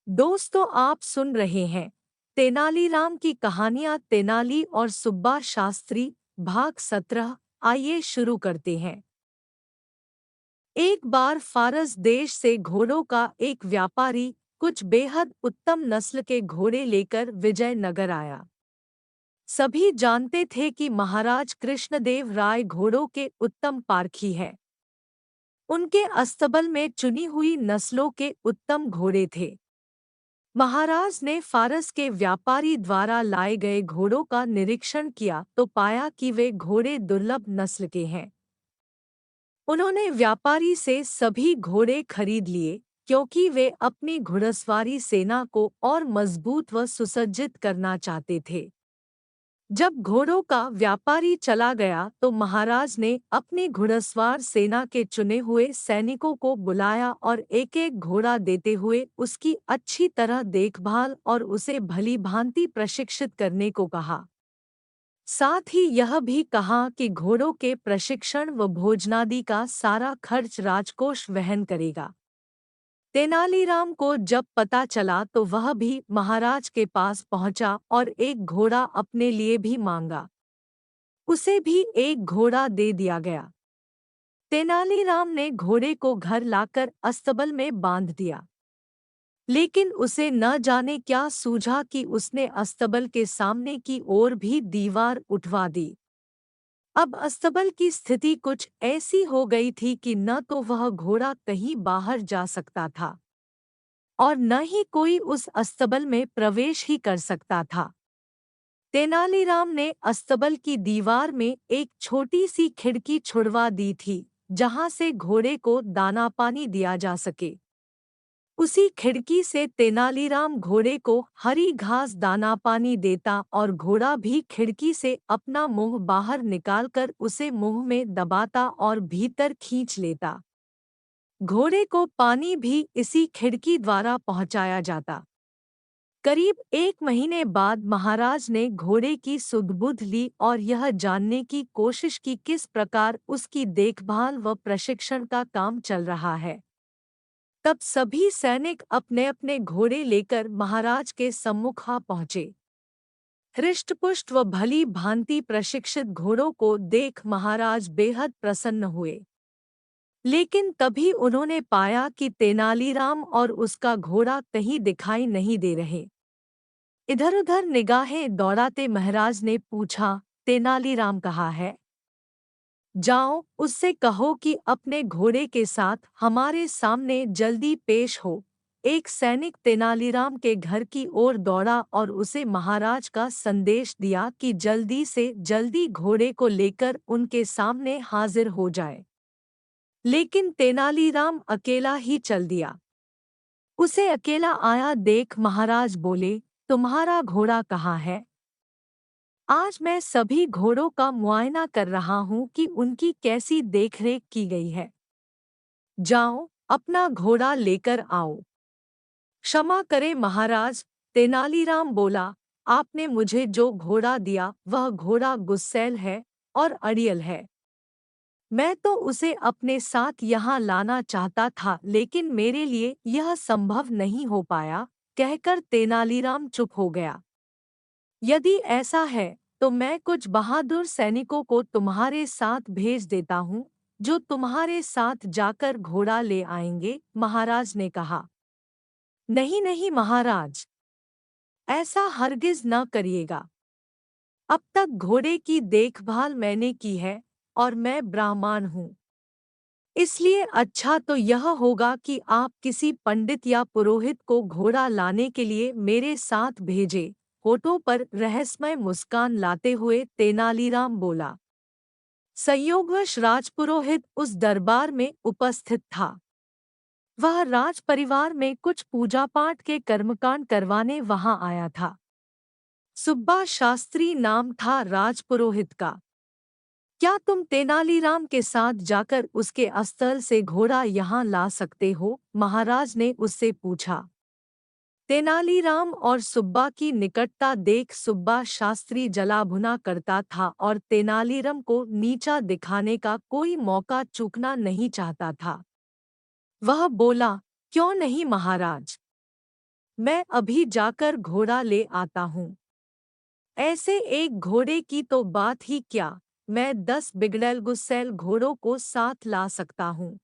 दोस्तों, आप सुन रहे हैं तेनालीराम की कहानियां तेनाली और सुब्बा शास्त्री भाग 17। आइए शुरू करते हैं। एक बार फारस देश से घोड़ों का एक व्यापारी कुछ बेहद उत्तम नस्ल के घोड़े लेकर विजयनगर आया। सभी जानते थे कि महाराज कृष्णदेव राय घोड़ों के उत्तम पारखी हैं। उनके अस्तबल में चुनी हुई नस्लों के उत्तम घोड़े थे। महाराज ने फारस के व्यापारी द्वारा लाए गए घोड़ों का निरीक्षण किया तो पाया कि वे घोड़े दुर्लभ नस्ल के हैं। उन्होंने व्यापारी से सभी घोड़े खरीद लिए, क्योंकि वे अपनी घुड़सवारी सेना को और मजबूत व सुसज्जित करना चाहते थे। जब घोड़ों का व्यापारी चला गया तो महाराज ने अपनी घुड़सवार सेना के चुने हुए सैनिकों को बुलाया और एक-एक घोड़ा देते हुए उसकी अच्छी तरह देखभाल और उसे भली भांति प्रशिक्षित करने को कहा। साथ ही यह भी कहा कि घोड़ों के प्रशिक्षण व भोजनादि का सारा खर्च राजकोष वहन करेगा। तेनालीराम को जब पता चला तो वह भी महाराज के पास पहुंचा और एक घोड़ा अपने लिए भी मांगा। उसे भी एक घोड़ा दे दिया गया। तेनालीराम ने घोड़े को घर लाकर अस्तबल में बांध दिया। लेकिन उसे न जाने क्या सूझा कि उसने अस्तबल के सामने की ओर भी दीवार उठवा दी। अब अस्तबल की स्थिति कुछ ऐसी हो गई थी कि न तो वह घोड़ा कहीं बाहर जा सकता था और न ही कोई उस अस्तबल में प्रवेश ही कर सकता था। तेनालीराम ने अस्तबल की दीवार में एक छोटी सी खिड़की छुड़वा दी थी, जहां से घोड़े को दाना पानी दिया जा सके। उसी खिड़की से तेनालीराम घोड़े को हरी घास दाना पानी देता और घोड़ा भी खिड़की से अपना मुंह बाहर निकालकर उसे मुंह में दबाता और भीतर खींच लेता। घोड़े को पानी भी इसी खिड़की द्वारा पहुंचाया जाता। करीब 1 महीने बाद महाराज ने घोड़े की सुध-बुध ली और यह जानने की कोशिश की किस प्रकार उसकी देखभाल व प्रशिक्षण का काम चल रहा है। तब सभी सैनिक अपने अपने घोड़े लेकर महाराज के सम्मुख आ पहुंचे। हृष्टपुष्ट व भली भांति प्रशिक्षित घोड़ों को देख महाराज बेहद प्रसन्न हुए। लेकिन तभी उन्होंने पाया कि तेनालीराम और उसका घोड़ा कहीं दिखाई नहीं दे रहे। इधर-उधर निगाहें दौड़ाते महाराज ने पूछा, तेनालीराम कहाँ है? जाओ, उससे कहो कि अपने घोड़े के साथ हमारे सामने जल्दी पेश हो। एक सैनिक तेनालीराम के घर की ओर दौड़ा और उसे महाराज का संदेश दिया कि जल्दी से जल्दी घोड़े को लेकर उनके सामने हाजिर हो जाए। लेकिन तेनालीराम अकेला ही चल दिया। उसे अकेला आया देख महाराज बोले, तुम्हारा घोड़ा कहाँ है? आज मैं सभी घोड़ों का मुआयना कर रहा हूँ कि उनकी कैसी देखरेख की गई है। जाओ, अपना घोड़ा लेकर आओ। क्षमा करें महाराज, तेनालीराम बोला, आपने मुझे जो घोड़ा दिया वह घोड़ा गुस्सैल है और अड़ियल है। मैं तो उसे अपने साथ यहाँ लाना चाहता था, लेकिन मेरे लिए यह संभव नहीं हो पाया। कहकर तेनालीराम चुप हो गया। यदि ऐसा है तो मैं कुछ बहादुर सैनिकों को तुम्हारे साथ भेज देता हूँ, जो तुम्हारे साथ जाकर घोड़ा ले आएंगे, महाराज ने कहा। नहीं नहीं महाराज, ऐसा हरगिज न करिएगा। अब तक घोड़े की देखभाल मैंने की है और मैं ब्राह्मण हूँ। इसलिए अच्छा तो यह होगा कि आप किसी पंडित या पुरोहित को घोड़ा लाने के लिए मेरे साथ भेजें। होठों पर रहस्यमय मुस्कान लाते हुए तेनालीराम बोला। संयोगवश राजपुरोहित उस दरबार में उपस्थित था। वह राज परिवार में कुछ पूजा पाठ के कर्मकांड करवाने वहां आया था। सुब्बा शास्त्री नाम था राजपुरोहित का। क्या तुम तेनालीराम के साथ जाकर उसके अस्तल से घोड़ा यहाँ ला सकते हो? महाराज ने उससे पूछा। तेनालीराम और सुब्बा की निकटता देख सुब्बा शास्त्री जलाभुना करता था और तेनालीराम को नीचा दिखाने का कोई मौका चूकना नहीं चाहता था। वह बोला, क्यों नहीं महाराज? मैं अभी जाकर घोड़ा ले आता हूँ। ऐसे एक घोड़े की तो बात ही क्या, मैं 10 बिगड़ैल गुस्सैल घोड़ों को साथ ला सकता हूँ।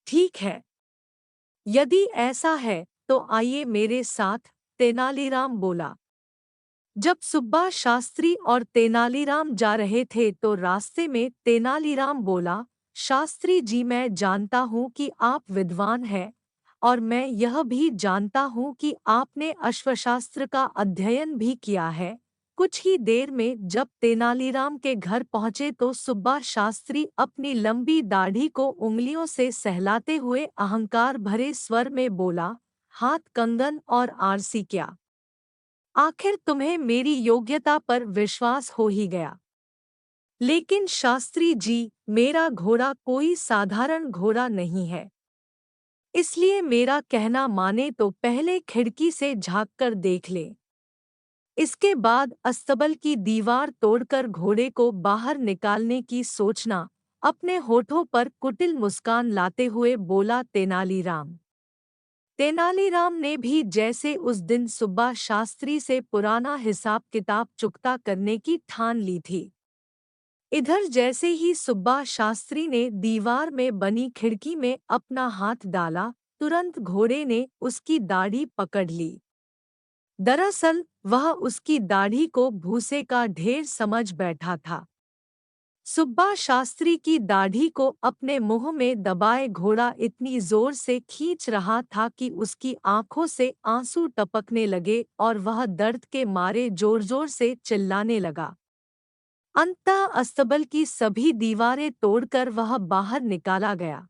ठीक है, यदि ऐसा है तो आइए मेरे साथ, तेनालीराम बोला। जब सुब्बा शास्त्री और तेनालीराम जा रहे थे तो रास्ते में तेनालीराम बोला, शास्त्री जी, मैं जानता हूँ कि आप विद्वान हैं और मैं यह भी जानता हूँ कि आपने अश्वशास्त्र का अध्ययन भी किया है। कुछ ही देर में जब तेनालीराम के घर पहुंचे तो सुब्बा शास्त्री अपनी लंबी दाढ़ी को उंगलियों से सहलाते हुए अहंकार भरे स्वर में बोला, हाथ कंगन और आरसी क्या? आखिर तुम्हें मेरी योग्यता पर विश्वास हो ही गया। लेकिन शास्त्री जी, मेरा घोड़ा कोई साधारण घोड़ा नहीं है। इसलिए मेरा कहना माने तो पहले खिड़की से झांककर देख ले। इसके बाद अस्तबल की दीवार तोड़कर घोड़े को बाहर निकालने की सोचना, अपने होठों पर कुटिल मुस्कान लाते हुए बोला तेनालीराम। तेनालीराम ने भी जैसे उस दिन सुब्बा शास्त्री से पुराना हिसाब किताब चुकता करने की ठान ली थी। इधर जैसे ही सुब्बा शास्त्री ने दीवार में बनी खिड़की में अपना हाथ डाला, तुरंत घोड़े ने उसकी दाढ़ी पकड़ ली। दरअसल वह उसकी दाढ़ी को भूसे का ढेर समझ बैठा था। सुब्बा शास्त्री की दाढ़ी को अपने मुंह में दबाए घोड़ा इतनी जोर से खींच रहा था कि उसकी आंखों से आंसू टपकने लगे और वह दर्द के मारे जोर-जोर से चिल्लाने लगा। अंततः अस्तबल की सभी दीवारें तोड़कर वह बाहर निकाला गया।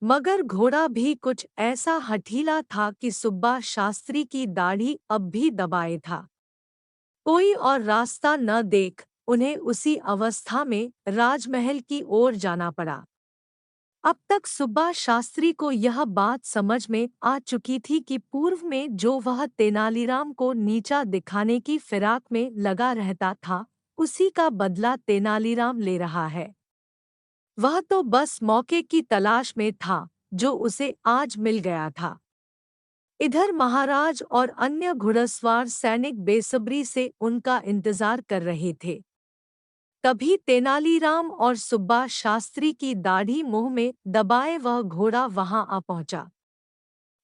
मगर घोड़ा भी कुछ ऐसा हठीला था कि सुब्बा शास्त्री की दाढ़ी अब भी दबाए था। कोई और रास्ता न देख उन्हें उसी अवस्था में राजमहल की ओर जाना पड़ा। अब तक सुब्बा शास्त्री को यह बात समझ में आ चुकी थी कि पूर्व में जो वह तेनालीराम को नीचा दिखाने की फिराक में लगा रहता था, उसी का बदला तेनालीराम ले रहा है। वह तो बस मौके की तलाश में था, जो उसे आज मिल गया था। इधर महाराज और अन्य घुड़सवार सैनिक बेसब्री से उनका इंतजार कर रहे थे। तभी तेनालीराम और सुब्बा शास्त्री की दाढ़ी मुंह में दबाए वह घोड़ा वहां आ पहुंचा।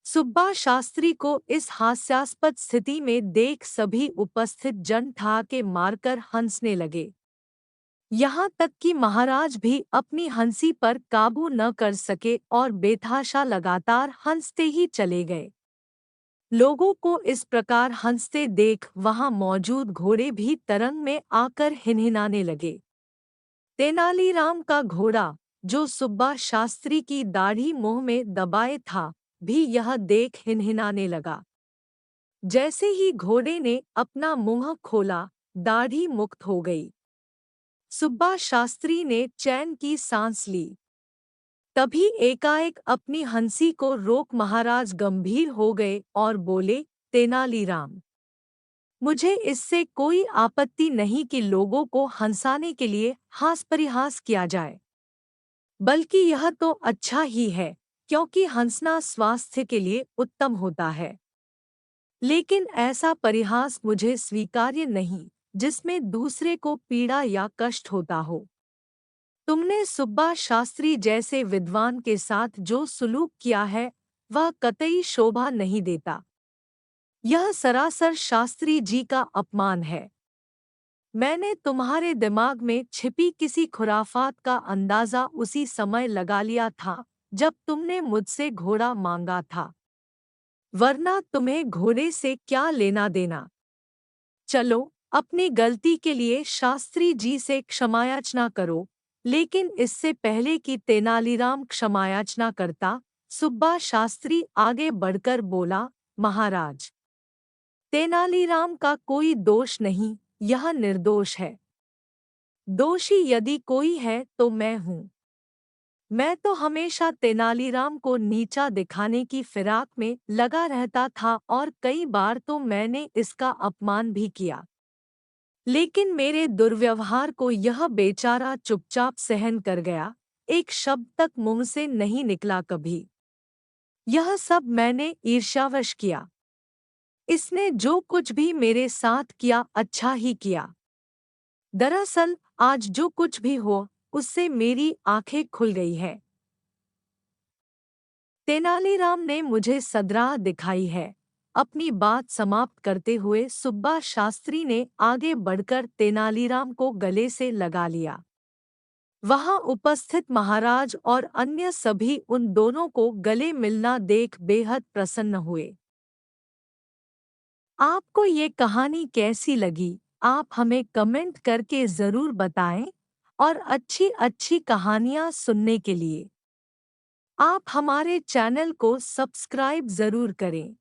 सुब्बा शास्त्री को इस हास्यास्पद स्थिति में देख सभी उपस्थित जन ठहाके मारकर हंसने लगे। यहाँ तक कि महाराज भी अपनी हंसी पर काबू न कर सके और बेतहाशा लगातार हंसते ही चले गए। लोगों को इस प्रकार हंसते देख वहां मौजूद घोड़े भी तरंग में आकर हिनहिनाने लगे। तेनालीराम का घोड़ा, जो सुब्बा शास्त्री की दाढ़ी मुंह में दबाए था, भी यह देख हिनहिनाने लगा। जैसे ही घोड़े ने अपना मुंह खोला, दाढ़ी मुक्त हो गई। सुब्बा शास्त्री ने चैन की सांस ली। तभी एकाएक अपनी हंसी को रोक महाराज गंभीर हो गए और बोले, तेनालीराम, मुझे इससे कोई आपत्ति नहीं कि लोगों को हंसाने के लिए हास परिहास किया जाए। बल्कि यह तो अच्छा ही है, क्योंकि हंसना स्वास्थ्य के लिए उत्तम होता है। लेकिन ऐसा परिहास मुझे स्वीकार्य नहीं, जिसमें दूसरे को पीड़ा या कष्ट होता हो। तुमने सुब्बा शास्त्री जैसे विद्वान के साथ जो सुलूक किया है, वह कतई शोभा नहीं देता। यह सरासर शास्त्री जी का अपमान है। मैंने तुम्हारे दिमाग में छिपी किसी खुराफात का अंदाजा उसी समय लगा लिया था, जब तुमने मुझसे घोड़ा मांगा था। वरना तुम्हें घोड़े से क्या लेना देना। चलो, अपनी गलती के लिए शास्त्री जी से क्षमायाचना करो। लेकिन इससे पहले कि तेनालीराम क्षमायाचना करता, सुब्बा शास्त्री आगे बढ़कर बोला, महाराज, तेनालीराम का कोई दोष नहीं, यह निर्दोष है। दोषी यदि कोई है तो मैं हूँ। मैं तो हमेशा तेनालीराम को नीचा दिखाने की फिराक में लगा रहता था और कई बार तो मैंने इसका अपमान भी किया। लेकिन मेरे दुर्व्यवहार को यह बेचारा चुपचाप सहन कर गया, एक शब्द तक मुंह से नहीं निकला कभी। यह सब मैंने ईर्ष्यावश किया। इसने जो कुछ भी मेरे साथ किया अच्छा ही किया। दरअसल आज जो कुछ भी हो, उससे मेरी आंखें खुल गई है। तेनालीराम ने मुझे सद्राह दिखाई है। अपनी बात समाप्त करते हुए सुब्बा शास्त्री ने आगे बढ़कर तेनालीराम को गले से लगा लिया। वहां उपस्थित महाराज और अन्य सभी उन दोनों को गले मिलना देख बेहद प्रसन्न हुए। आपको ये कहानी कैसी लगी? आप हमें कमेंट करके ज़रूर बताएं और अच्छी अच्छी कहानियाँ सुनने के लिए आप हमारे चैनल को सब्सक्राइब ज़रूर करें।